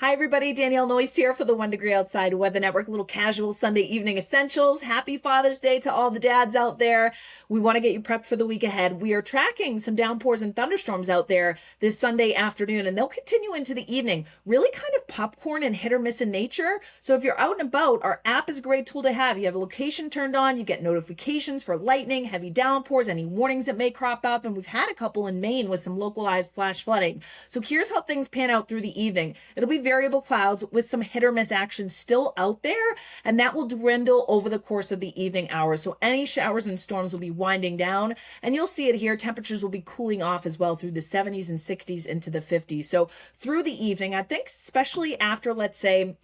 Hi, everybody. Danielle Noyce here for the 1 Degree Outside Weather Network. A little casual Sunday evening essentials. Happy Father's Day to all the dads out there. We want to get you prepped for the week ahead. We are tracking some downpours and thunderstorms out there this Sunday afternoon, and they'll continue into the evening. Really kind of popcorn and hit or miss in nature. So if you're out and about, our app is a great tool to have. You have a location turned on, you get notifications for lightning, heavy downpours, any warnings that may crop up, and we've had a couple in Maine with some localized flash flooding. So here's how things pan out through the evening. It'll be variable clouds with some hit or miss action still out there, and that will dwindle over the course of the evening hours. So any showers and storms will be winding down, and you'll see it here. Temperatures will be cooling off as well through the 70s and 60s into the 50s. So through the evening, I think especially after, let's say,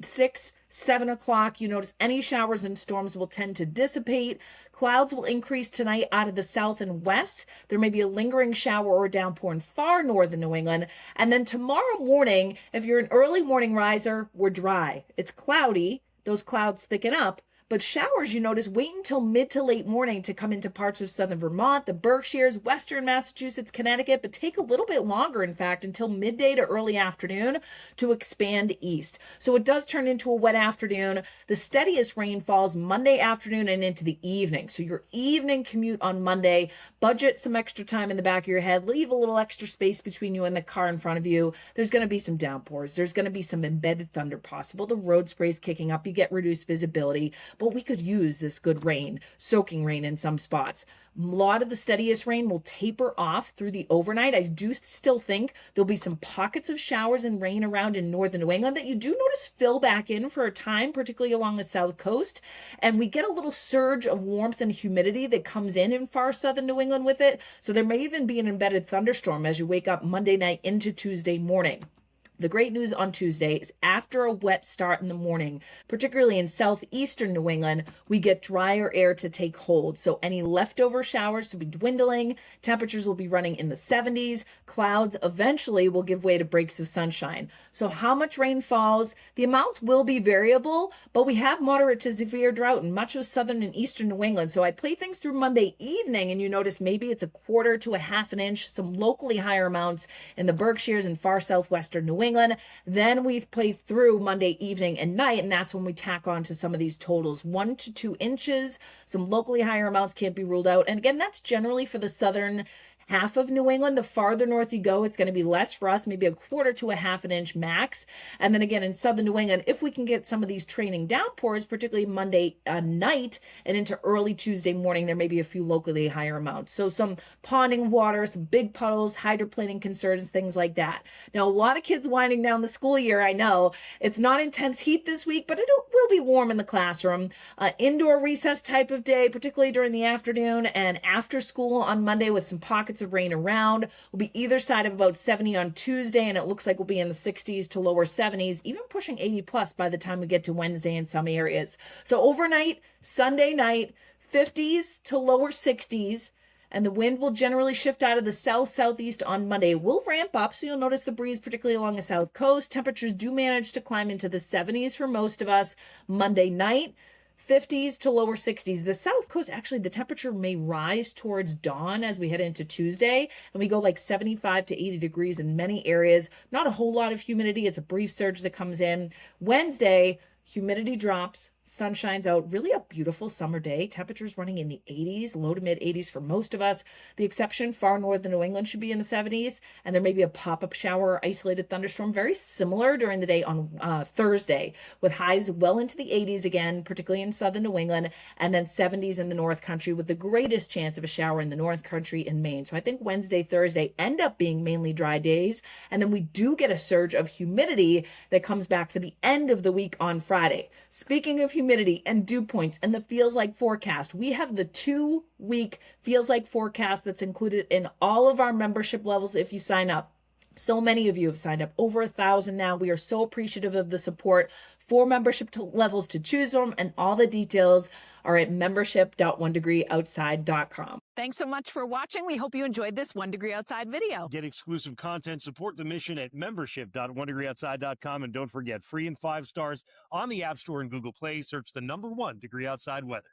7 o'clock, you notice any showers and storms will tend to dissipate. Clouds will increase tonight out of the south and west. There may be a lingering shower or downpour in far northern New England. And then tomorrow morning, if you're an early morning riser, we're dry. It's cloudy. Those clouds thicken up. But showers, you notice, wait until mid to late morning to come into parts of southern Vermont, the Berkshires, western Massachusetts, Connecticut, but take a little bit longer, in fact, until midday to early afternoon to expand east. So it does turn into a wet afternoon. The steadiest rain falls Monday afternoon and into the evening. So your evening commute on Monday, budget some extra time in the back of your head, leave a little extra space between you and the car in front of you. There's going to be some downpours. There's going to be some embedded thunder possible. The road spray's kicking up. You get reduced visibility. But we could use this good rain, soaking rain in some spots. A lot of the steadiest rain will taper off through the overnight. I do still think there'll be some pockets of showers and rain around in northern New England that you do notice fill back in for a time, particularly along the south coast. And we get a little surge of warmth and humidity that comes in far southern New England with it. So there may even be an embedded thunderstorm as you wake up Monday night into Tuesday morning. The great news on Tuesday is after a wet start in the morning, particularly in southeastern New England, we get drier air to take hold. So any leftover showers will be dwindling. Temperatures will be running in the 70s. Clouds eventually will give way to breaks of sunshine. So how much rain falls? The amounts will be variable, but we have moderate to severe drought in much of southern and eastern New England. So I play things through Monday evening, and you notice maybe it's a quarter to a half an inch, some locally higher amounts in the Berkshires and far southwestern New England. Then we've played through Monday evening and night, and that's when we tack on to some of these totals. 1 to 2 inches, some locally higher amounts can't be ruled out. And again, that's generally for the southern half of New England. The farther north you go, it's going to be less for us, maybe a quarter to a half an inch max. And then again, in southern New England, if we can get some of these training downpours, particularly Monday night and into early Tuesday morning, there may be a few locally higher amounts. So some ponding of water, some big puddles, hydroplaning concerns, things like that. Now, a lot of kids winding down the school year, I know. It's not intense heat this week, but it will be warm in the classroom. Indoor recess type of day, particularly during the afternoon and after school on Monday with some pockets of rain around. We'll be either side of about 70 on Tuesday, and it looks like we'll be in the 60s to lower 70s, even pushing 80 plus by the time we get to Wednesday in some areas. So overnight, Sunday night, 50s to lower 60s, and the wind will generally shift out of the south-southeast on Monday. It will ramp up, so you'll notice the breeze, particularly along the south coast. Temperatures do manage to climb into the 70s for most of us Monday night. 50s to lower 60s. The south coast, actually, the temperature may rise towards dawn as we head into Tuesday, and we go like 75 to 80 degrees in many areas. Not a whole lot of humidity. It's a brief surge that comes in. Wednesday, humidity drops. Sun shines out. Really a beautiful summer day. Temperatures running in the 80s, low to mid 80s for most of us. The exception, far northern New England should be in the 70s, and there may be a pop-up shower or isolated thunderstorm, very similar during the day on Thursday, with highs well into the 80s again, particularly in southern New England, and then 70s in the North Country, with the greatest chance of a shower in the North Country in Maine. So I think Wednesday, Thursday end up being mainly dry days, and then we do get a surge of humidity that comes back for the end of the week on Friday. Speaking of humidity and dew points and the feels like forecast, we have the 2-week feels like forecast that's included in all of our membership levels if you sign up. So many of you have signed up, over 1,000 now. We are so appreciative of the support. 4 membership levels to choose from, and all the details are at membership.onedegreeoutside.com. Thanks so much for watching. We hope you enjoyed this 1 Degree Outside video. Get exclusive content, support the mission at membership.onedegreeoutside.com, and don't forget, free and 5 stars on the App Store and Google Play. Search the number 1 Degree Outside Weather.